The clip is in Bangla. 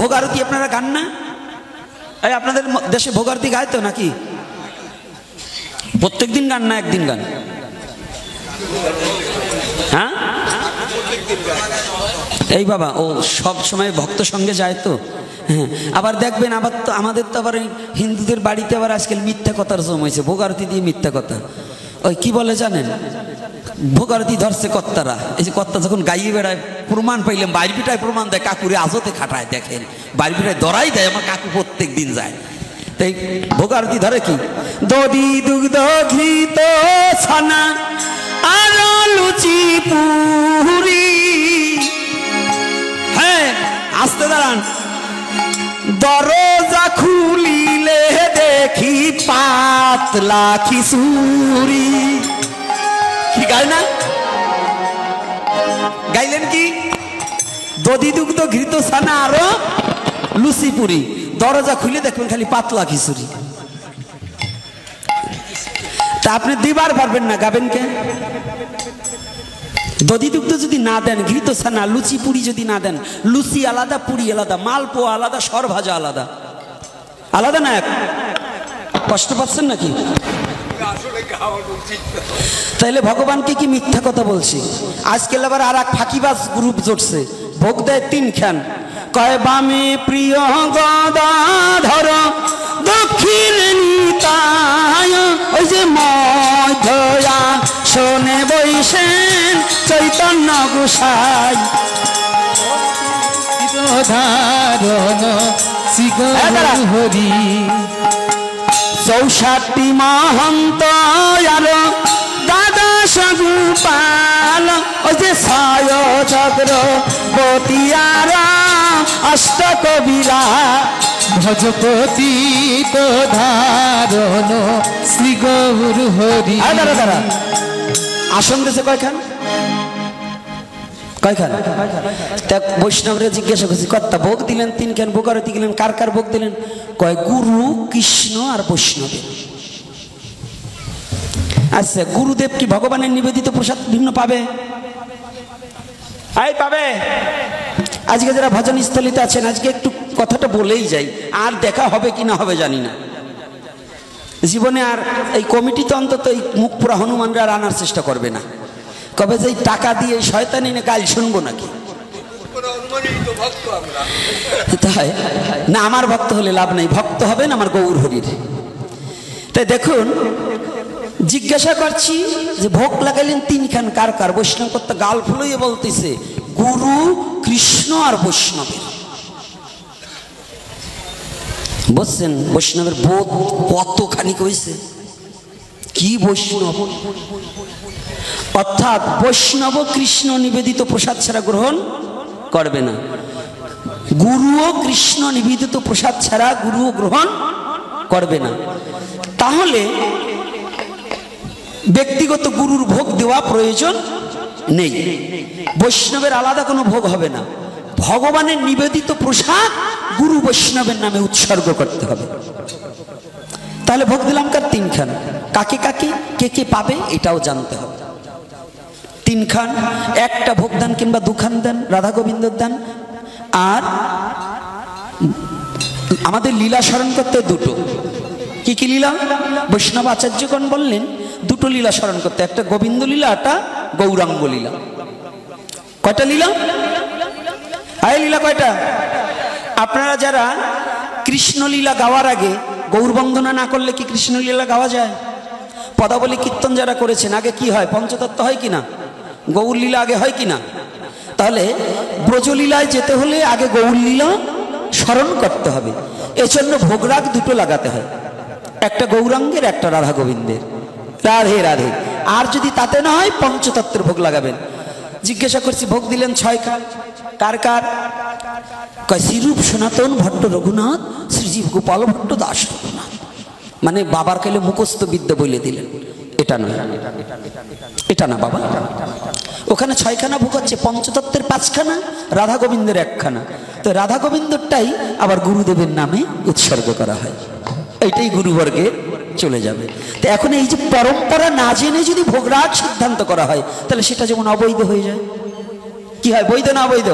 ভোগ আরতি আপনারা গান না? এই আপনাদের দেশে ভোগ আরতি গায় তো নাকি? প্রত্যেক দিন গান না একদিন গান? হ্যাঁ এই বাবা ও সব সময় ভক্ত সঙ্গে যায় তো। হ্যাঁ আবার দেখবেন আবার তো আমাদের তো আবার হিন্দুদের বাড়িতে আবার আজকাল মিথ্যা কথার জম হয়েছে, ভোগ আরতি দিয়ে মিথ্যা কথা। ওই কি বলে জানেন, ভোগ আরতি ধরছে কর্তারা, এই যে কর্তা যখন গাইয়ে বেড়ায় প্রমাণ পাইলাম, বাইর পিঠায় প্রমাণ দেয়, কাকুরে আজতে খাটায়, দেখেন বাইর পিঠায় দরাই দেয়, আমার কাকু প্রত্যেক দিন যায়। তাই ভোগ আরতি ধরে কি দধি দুগ্ধ ঘি তো ছানা আর লুচি পুরি। হ্যাঁ আসতে দাঁড়ান, দরজা খুলিলে দেখি পাতলা খিচুড়ি। কি গায় না? গাইলেন কি? দধি দুগ্ধ ঘৃত ছানা আরো লুচি পুরি, দরজা খুলে দেখবেন খালি পাতলা খিচুড়ি। তা আপনি দিবার পারবেন না, গাবেন কে? দধি দুগ্ধ যদি না দেন, ঘৃত ছানা লুচি পুরি যদি না দেন, লুচি আলাদা পুরি আলাদা, মালপোয়া আলাদা, সর ভাজা আলাদা, আলাদা না? এক কষ্ট পাচ্ছেন নাকি? তাইলে ভগবানকে কি মিথ্যা কথা বলছি? আজকাল আবার আর এক ফাঁকিবাজ গ্রুপ জুটছে, ভোগ দেয় 3 খান, কয় বামে প্রিয় গদাধর দক্ষিণে নিতায়, ওই যে মধ্যয়া শোনে বৈশেন চৈতন্য গোসাই। হরি 64 মহন্ত আর দাদা সগুপাল, ওই যে 6 চক্র পতিয়ার অষ্ট কবিরা ভজপতি তো ধারণ শ্রী গৌর হরি। আসন দেশে কয়খান? কয়খান? বৈষ্ণবরা জিজ্ঞাসা করছি, কর্তা ভোগ দিলেন 3 খান, ভোগ আরতি দিলেন, কার কার ভোগ দিলেন? কয় গুরু, কৃষ্ণ আর বৈষ্ণবের। আচ্ছা গুরুদেব কি ভগবানের নিবেদিত প্রসাদ ভিন্ন পাবে? এই পাবে? আজকে যারা ভজন স্থলিতে আছেন, আজকে একটু কথাটা বলেই যাই, আর দেখা হবে কি না হবে জানি না জীবনে। আর এই কমিটি তো অন্তত এই মুখ পুরা হনুমানরা আর আনার চেষ্টা করবে না, কবে যে টাকা দিয়ে শয়তানি না গাল শুনবো নাকি? তাই না, আমার ভক্ত হলে লাভ নেই, ভক্ত হবেন আমার গৌর হরির। তাই দেখুন জিজ্ঞাসা করছি যে ভোগ লাগাইলেন 3 খান, কার কার? বৈষ্ণব কর্তা গাল ফুলিয়ে বলতেছে গুরু, কৃষ্ণ আর বৈষ্ণবের। বুঝছেন বৈষ্ণবের বোধ কতখানি কইছে? কি বৈষ্ণব? অর্থাৎ বৈষ্ণব কৃষ্ণ নিবেদিত প্রসাদ ছাড়া গ্রহণ করবে না, গুরুও কৃষ্ণ নিবেদিত প্রসাদ ছাড়া গুরুও গ্রহণ করবে না। তাহলে ব্যক্তিগত গুরুর ভোগ দেওয়া প্রয়োজন নেই, বৈষ্ণবের আলাদা কোনো ভোগ হবে না। ভগবানের নিবেদিত প্রসাদ গুরু বৈষ্ণবের নামে উৎসর্গ করতে হবে। তাহলে ভোগ দিলাম কার? 3 খান। কাকে কাকে, কে কে পাবে এটাও জানতে হবে। 3 খান, একটা ভোগ দেন কিংবা 2 খান দেন, রাধা গোবিন্দর দেন। আর আমাদের লীলা স্মরণ করতে 2টো। কি কি লীলা? বৈষ্ণব আচার্যগণ বললেন 2টো লীলা স্মরণ করতে, একটা গোবিন্দ লীলা, একটা গৌরাঙ্গ লীলা। কয়টা লীলা? আয় লীলা কয়টা? আপনারা যারা কৃষ্ণলীলা গাওয়ার আগে গৌর বন্দনা না করলে কি কৃষ্ণলীলা গাওয়া যায়? পদাবলী কীর্তন যারা করেছেন আগে কি হয়? পঞ্চতত্ত্ব হয় কিনা? গৌর লীলা আগে হয় কিনা? তাহলে ব্রজলীলায় যেতে হলে আগে গৌর লীলা স্মরণ করতে হবে। এজন্য ভোগরাগ 2টো লাগাতে হয়, একটা গৌরাঙ্গের, একটা রাধা গোবিন্দের। রাধে রাধে। আর যদি তাতে না হয় পঞ্চতত্ত্বের ভোগ লাগাবেন। জিজ্ঞাসা করছি ভোগ দিলেন 6 খান, কার কার? কয় শ্রীরূপ সনাতন ভট্ট রঘুনাথ, শ্রীজীব গোপাল ভট্ট দাস রঘুনাথ। মানে বাবার কালে মুখস্থ বিদ্যা বলে দিলেন। এটা নয়, এটা না বাবা। ওখানে 6 খানা ভোগ হচ্ছে, পঞ্চতত্ত্বের 5 খানা, রাধা গোবিন্দের 1 খানা। তো রাধা গোবিন্দরটাই আবার গুরুদেবের নামে উৎসর্গ করা হয়, এইটাই গুরুবর্গে চলে যাবে। তো এখন এই যে পরম্পরা না জেনে যদি ভোগরাগ সিদ্ধান্ত করা হয়, তাহলে সেটা যেমন অবৈধ হয়ে যায়। কি হয়? বৈধ না অবৈধ?